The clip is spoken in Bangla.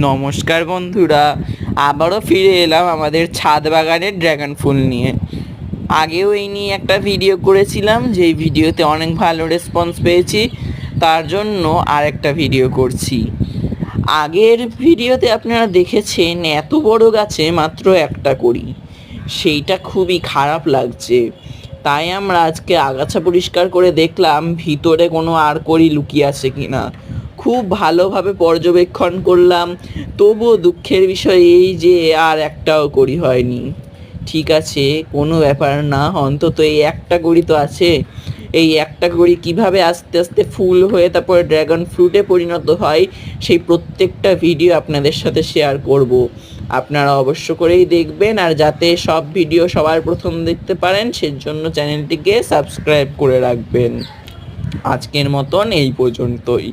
নমস্কার বন্ধুরা, আবারও ফিরে এলাম আমাদের ছাদ বাগানের ড্রাগন ফুল নিয়ে। আগেও এই নিয়ে একটা ভিডিও করেছিলাম, যেই ভিডিওতে অনেক ভালো রেসপন্স পেয়েছি, তার জন্য আরেকটা ভিডিও করছি। আগের ভিডিওতে আপনারা দেখেছেন এত বড় গাছে মাত্র একটা কড়ি, সেইটা খুবই খারাপ লাগছে। তাই আমরা আজকে আগাছা পরিষ্কার করে দেখলাম ভিতরে কোনো আর কড়ি লুকিয়ে আছে কিনা। খুব ভালোভাবে পর্যবেক্ষণ করলাম, তবুও দুঃখের বিষয় এই যে আর একটাও কড়ি হয়নি। ঠিক আছে, কোনো ব্যাপার না, অন্তত এই একটা কড়ি তো আছে। এই একটা কড়ি কীভাবে আস্তে আস্তে ফুল হয়ে তারপরে ড্রাগন ফ্রুটে পরিণত হয়, সেই প্রত্যেকটা ভিডিও আপনাদের সাথে শেয়ার করব। আপনারা অবশ্য করেই দেখবেন, আর যাতে সব ভিডিও সবার প্রথম দেখতে পারেন সেজন্য চ্যানেলটিকে সাবস্ক্রাইব করে রাখবেন। আজকের মতন এই পর্যন্তই।